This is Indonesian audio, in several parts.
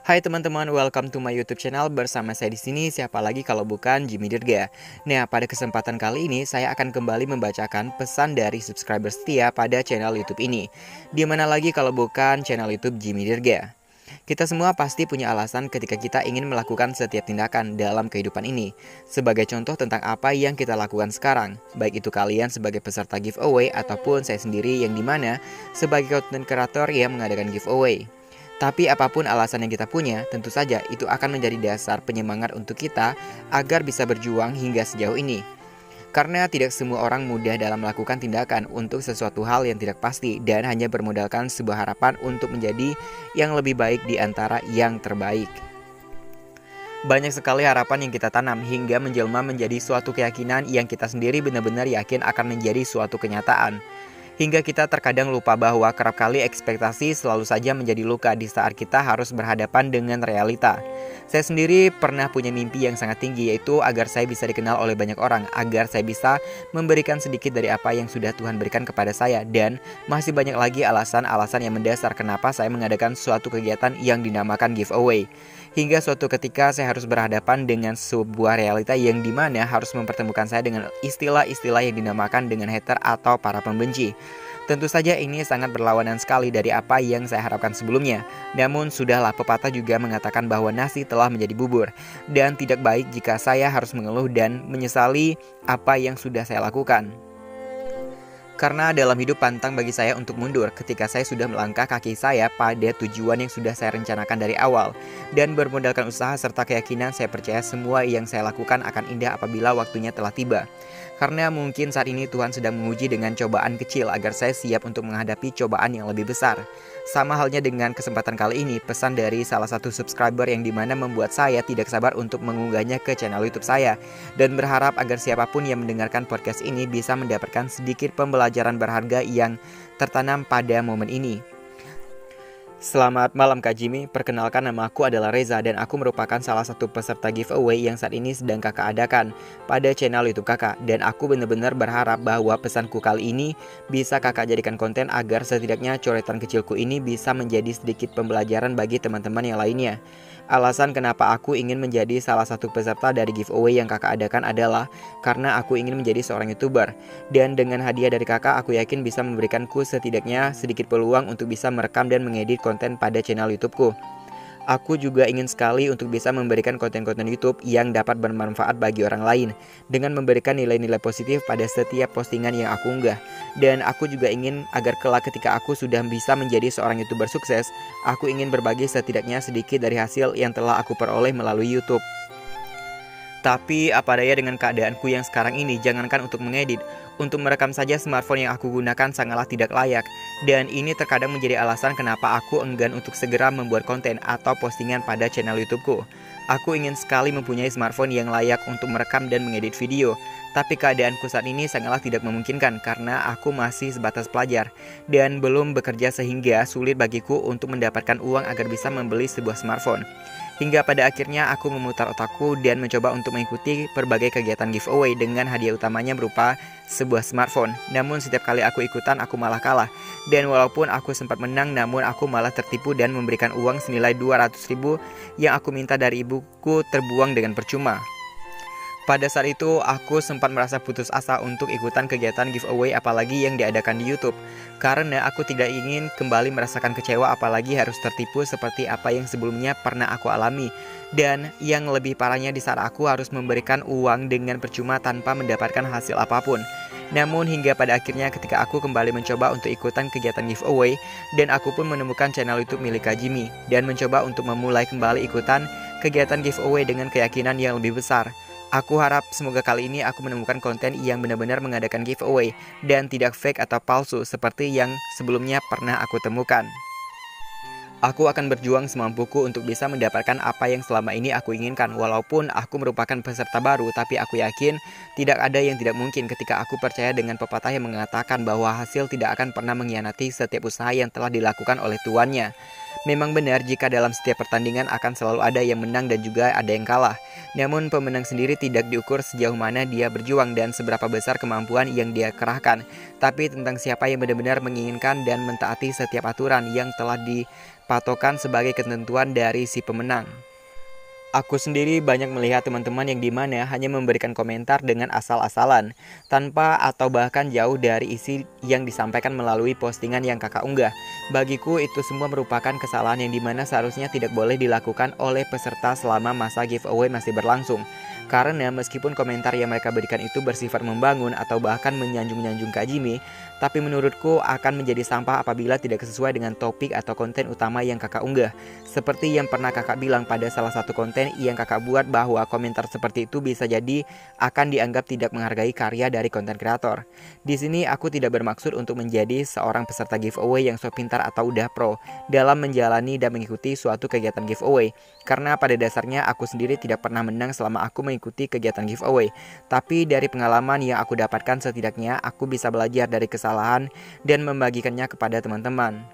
Hai teman-teman, welcome to my YouTube channel. Bersama saya di sini siapa lagi kalau bukan Jimmy Dirga. Nah, pada kesempatan kali ini saya akan kembali membacakan pesan dari subscriber setia pada channel YouTube ini. Di mana lagi kalau bukan channel YouTube Jimmy Dirga. Kita semua pasti punya alasan ketika kita ingin melakukan setiap tindakan dalam kehidupan ini. Sebagai contoh tentang apa yang kita lakukan sekarang, baik itu kalian sebagai peserta giveaway ataupun saya sendiri yang dimana sebagai content creator yang mengadakan giveaway. Tapi apapun alasan yang kita punya, tentu saja itu akan menjadi dasar penyemangat untuk kita agar bisa berjuang hingga sejauh ini. Karena tidak semua orang mudah dalam melakukan tindakan untuk sesuatu hal yang tidak pasti dan hanya bermodalkan sebuah harapan untuk menjadi yang lebih baik di antara yang terbaik. Banyak sekali harapan yang kita tanam hingga menjelma menjadi suatu keyakinan yang kita sendiri benar-benar yakin akan menjadi suatu kenyataan. Hingga kita terkadang lupa bahwa kerap kali ekspektasi selalu saja menjadi luka di saat kita harus berhadapan dengan realita. Saya sendiri pernah punya mimpi yang sangat tinggi, yaitu agar saya bisa dikenal oleh banyak orang, agar saya bisa memberikan sedikit dari apa yang sudah Tuhan berikan kepada saya. Dan masih banyak lagi alasan-alasan yang mendasar kenapa saya mengadakan suatu kegiatan yang dinamakan giveaway. Hingga suatu ketika saya harus berhadapan dengan sebuah realita yang dimana harus mempertemukan saya dengan istilah-istilah yang dinamakan dengan hater atau para pembenci. Tentu saja ini sangat berlawanan sekali dari apa yang saya harapkan sebelumnya. Namun sudahlah, pepatah juga mengatakan bahwa nasi telah menjadi bubur. Dan tidak baik jika saya harus mengeluh dan menyesali apa yang sudah saya lakukan. Karena dalam hidup pantang bagi saya untuk mundur ketika saya sudah melangkah kaki saya pada tujuan yang sudah saya rencanakan dari awal. Dan bermodalkan usaha serta keyakinan, saya percaya semua yang saya lakukan akan indah apabila waktunya telah tiba. Karena mungkin saat ini Tuhan sedang menguji dengan cobaan kecil agar saya siap untuk menghadapi cobaan yang lebih besar. Sama halnya dengan kesempatan kali ini, pesan dari salah satu subscriber yang dimana membuat saya tidak sabar untuk mengunggahnya ke channel YouTube saya. Dan berharap agar siapapun yang mendengarkan podcast ini bisa mendapatkan sedikit pembelajaran berharga yang tertanam pada momen ini. Selamat malam Kak Jimmy, perkenalkan nama aku adalah Reza dan aku merupakan salah satu peserta giveaway yang saat ini sedang kakak adakan pada channel YouTube kakak. Dan aku benar-benar berharap bahwa pesanku kali ini bisa kakak jadikan konten agar setidaknya coretan kecilku ini bisa menjadi sedikit pembelajaran bagi teman-teman yang lainnya. Alasan kenapa aku ingin menjadi salah satu peserta dari giveaway yang kakak adakan adalah karena aku ingin menjadi seorang YouTuber. Dan dengan hadiah dari kakak, aku yakin bisa memberikanku setidaknya sedikit peluang untuk bisa merekam dan mengedit konten pada channel YouTubeku. Aku juga ingin sekali untuk bisa memberikan konten-konten YouTube yang dapat bermanfaat bagi orang lain dengan memberikan nilai-nilai positif pada setiap postingan yang aku unggah. Dan aku juga ingin agar kelak ketika aku sudah bisa menjadi seorang YouTuber sukses, aku ingin berbagi setidaknya sedikit dari hasil yang telah aku peroleh melalui YouTube. Tapi apa daya dengan keadaanku yang sekarang ini, jangankan untuk mengedit, untuk merekam saja smartphone yang aku gunakan sangatlah tidak layak. Dan ini terkadang menjadi alasan kenapa aku enggan untuk segera membuat konten atau postingan pada channel YouTubeku. Aku ingin sekali mempunyai smartphone yang layak untuk merekam dan mengedit video. Tapi keadaanku saat ini sangatlah tidak memungkinkan karena aku masih sebatas pelajar dan belum bekerja sehingga sulit bagiku untuk mendapatkan uang agar bisa membeli sebuah smartphone. Hingga pada akhirnya aku memutar otakku dan mencoba untuk mengikuti berbagai kegiatan giveaway dengan hadiah utamanya berupa sebuah smartphone. Namun setiap kali aku ikutan aku malah kalah. Dan walaupun aku sempat menang, namun aku malah tertipu dan memberikan uang senilai 200.000 yang aku minta dari ibuku terbuang dengan percuma. Pada saat itu aku sempat merasa putus asa untuk ikutan kegiatan giveaway apalagi yang diadakan di YouTube. Karena aku tidak ingin kembali merasakan kecewa apalagi harus tertipu seperti apa yang sebelumnya pernah aku alami. Dan yang lebih parahnya di saat aku harus memberikan uang dengan percuma tanpa mendapatkan hasil apapun. Namun hingga pada akhirnya ketika aku kembali mencoba untuk ikutan kegiatan giveaway dan aku pun menemukan channel YouTube milik Kak Jimmy dan mencoba untuk memulai kembali ikutan kegiatan giveaway dengan keyakinan yang lebih besar. Aku harap semoga kali ini aku menemukan konten yang benar-benar mengadakan giveaway dan tidak fake atau palsu seperti yang sebelumnya pernah aku temukan. Aku akan berjuang semampuku untuk bisa mendapatkan apa yang selama ini aku inginkan. Walaupun aku merupakan peserta baru, tapi aku yakin tidak ada yang tidak mungkin ketika aku percaya dengan pepatah yang mengatakan bahwa hasil tidak akan pernah mengkhianati setiap usaha yang telah dilakukan oleh tuannya. Memang benar jika dalam setiap pertandingan akan selalu ada yang menang dan juga ada yang kalah. Namun pemenang sendiri tidak diukur sejauh mana dia berjuang dan seberapa besar kemampuan yang dia kerahkan, tapi tentang siapa yang benar-benar menginginkan dan mentaati setiap aturan yang telah dipatokan sebagai ketentuan dari si pemenang. Aku sendiri banyak melihat teman-teman yang dimana hanya memberikan komentar dengan asal-asalan, tanpa atau bahkan jauh dari isi yang disampaikan melalui postingan yang kakak unggah. Bagiku itu semua merupakan kesalahan yang dimana seharusnya tidak boleh dilakukan oleh peserta selama masa giveaway masih berlangsung. Karena meskipun komentar yang mereka berikan itu bersifat membangun atau bahkan menyanjung-nyanjung Kak Jimmy, tapi menurutku akan menjadi sampah apabila tidak sesuai dengan topik atau konten utama yang kakak unggah. Seperti yang pernah kakak bilang pada salah satu konten yang kakak buat, bahwa komentar seperti itu bisa jadi akan dianggap tidak menghargai karya dari konten kreator. Di sini aku tidak bermaksud untuk menjadi seorang peserta giveaway yang so pintar atau udah pro dalam menjalani dan mengikuti suatu kegiatan giveaway. Karena pada dasarnya aku sendiri tidak pernah menang selama aku mengikuti kegiatan giveaway. Tapi dari pengalaman yang aku dapatkan, setidaknya aku bisa belajar dari kesalahan dan membagikannya kepada teman-teman.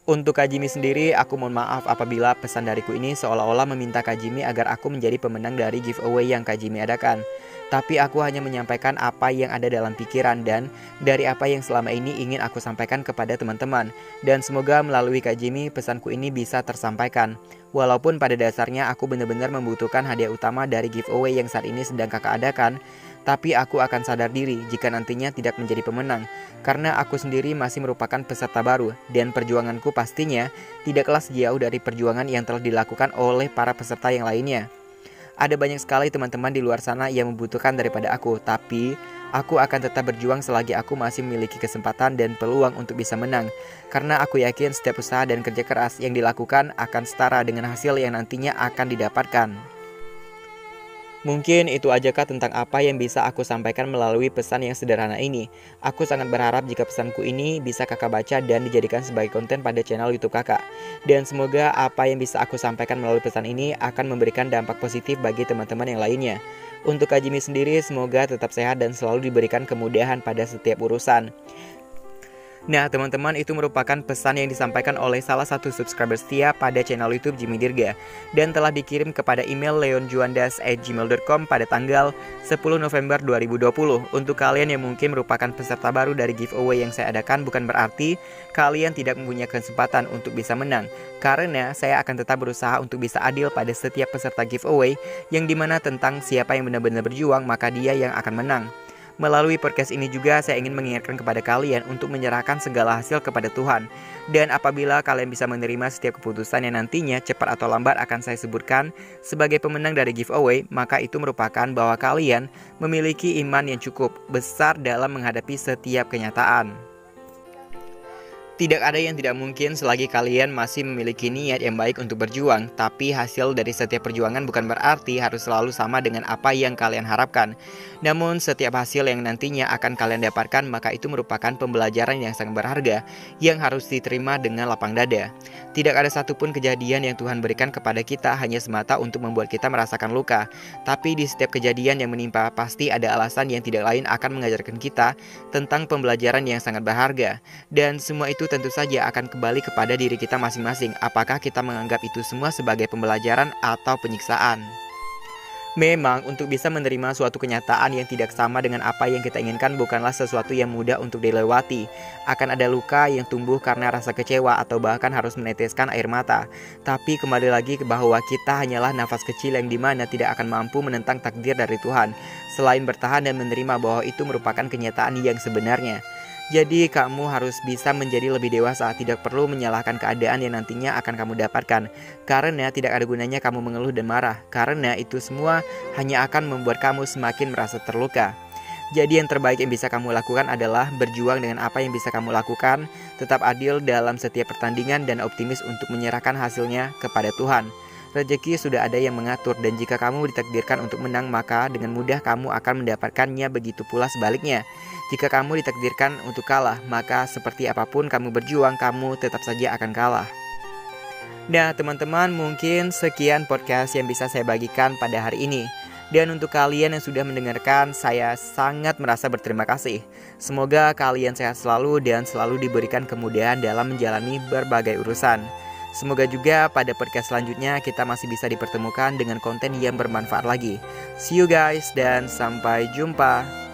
Untuk Kak Jimmy sendiri, aku mohon maaf apabila pesan dariku ini seolah-olah meminta Kak Jimmy agar aku menjadi pemenang dari giveaway yang Kak Jimmy adakan. Tapi aku hanya menyampaikan apa yang ada dalam pikiran dan dari apa yang selama ini ingin aku sampaikan kepada teman-teman. Dan semoga melalui Kak Jimmy pesanku ini bisa tersampaikan. Walaupun pada dasarnya aku benar-benar membutuhkan hadiah utama dari giveaway yang saat ini sedang kakak adakan, tapi aku akan sadar diri jika nantinya tidak menjadi pemenang, karena aku sendiri masih merupakan peserta baru dan perjuanganku pastinya tidaklah sejauh dari perjuangan yang telah dilakukan oleh para peserta yang lainnya. Ada banyak sekali teman-teman di luar sana yang membutuhkan daripada aku, tapi aku akan tetap berjuang selagi aku masih memiliki kesempatan dan peluang untuk bisa menang. Karena aku yakin setiap usaha dan kerja keras yang dilakukan akan setara dengan hasil yang nantinya akan didapatkan. Mungkin itu ajakah tentang apa yang bisa aku sampaikan melalui pesan yang sederhana ini. Aku sangat berharap jika pesanku ini bisa kakak baca dan dijadikan sebagai konten pada channel YouTube kakak. Dan semoga apa yang bisa aku sampaikan melalui pesan ini akan memberikan dampak positif bagi teman-teman yang lainnya. Untuk Kak Jimmy sendiri, semoga tetap sehat dan selalu diberikan kemudahan pada setiap urusan. Nah teman-teman, itu merupakan pesan yang disampaikan oleh salah satu subscriber setia pada channel YouTube Jimmy Dirga dan telah dikirim kepada email leonjuandas@gmail.com pada tanggal 10 November 2020. Untuk kalian yang mungkin merupakan peserta baru dari giveaway yang saya adakan, bukan berarti kalian tidak mempunyai kesempatan untuk bisa menang, karena saya akan tetap berusaha untuk bisa adil pada setiap peserta giveaway, yang dimana tentang siapa yang benar-benar berjuang maka dia yang akan menang. Melalui podcast ini juga saya ingin mengingatkan kepada kalian untuk menyerahkan segala hasil kepada Tuhan. Dan apabila kalian bisa menerima setiap keputusan yang nantinya cepat atau lambat akan saya sebutkan sebagai pemenang dari giveaway, maka itu merupakan bahwa kalian memiliki iman yang cukup besar dalam menghadapi setiap kenyataan. Tidak ada yang tidak mungkin selagi kalian masih memiliki niat yang baik untuk berjuang, tapi hasil dari setiap perjuangan bukan berarti harus selalu sama dengan apa yang kalian harapkan. Namun setiap hasil yang nantinya akan kalian dapatkan, maka itu merupakan pembelajaran yang sangat berharga yang harus diterima dengan lapang dada. Tidak ada satupun kejadian yang Tuhan berikan kepada kita hanya semata untuk membuat kita merasakan luka. Tapi di setiap kejadian yang menimpa pasti ada alasan yang tidak lain akan mengajarkan kita tentang pembelajaran yang sangat berharga. Dan semua itu tentu saja akan kembali kepada diri kita masing-masing. Apakah kita menganggap itu semua sebagai pembelajaran atau penyiksaan? Memang untuk bisa menerima suatu kenyataan yang tidak sama dengan apa yang kita inginkan bukanlah sesuatu yang mudah untuk dilewati. Akan ada luka yang tumbuh karena rasa kecewa atau bahkan harus meneteskan air mata. Tapi kembali lagi bahwa kita hanyalah nafas kecil yang dimana tidak akan mampu menentang takdir dari Tuhan, selain bertahan dan menerima bahwa itu merupakan kenyataan yang sebenarnya. Jadi kamu harus bisa menjadi lebih dewasa, tidak perlu menyalahkan keadaan yang nantinya akan kamu dapatkan. Karena tidak ada gunanya kamu mengeluh dan marah, karena itu semua hanya akan membuat kamu semakin merasa terluka. Jadi yang terbaik yang bisa kamu lakukan adalah berjuang dengan apa yang bisa kamu lakukan, tetap adil dalam setiap pertandingan dan optimis untuk menyerahkan hasilnya kepada Tuhan. Rezeki sudah ada yang mengatur, dan jika kamu ditakdirkan untuk menang, maka dengan mudah kamu akan mendapatkannya, begitu pula sebaliknya. Jika kamu ditakdirkan untuk kalah, maka seperti apapun kamu berjuang, kamu tetap saja akan kalah. Nah teman-teman, mungkin sekian podcast yang bisa saya bagikan pada hari ini. Dan untuk kalian yang sudah mendengarkan, saya sangat merasa berterima kasih. Semoga kalian sehat selalu dan selalu diberikan kemudahan dalam menjalani berbagai urusan. Semoga juga pada podcast selanjutnya kita masih bisa dipertemukan dengan konten yang bermanfaat lagi. See you guys dan sampai jumpa.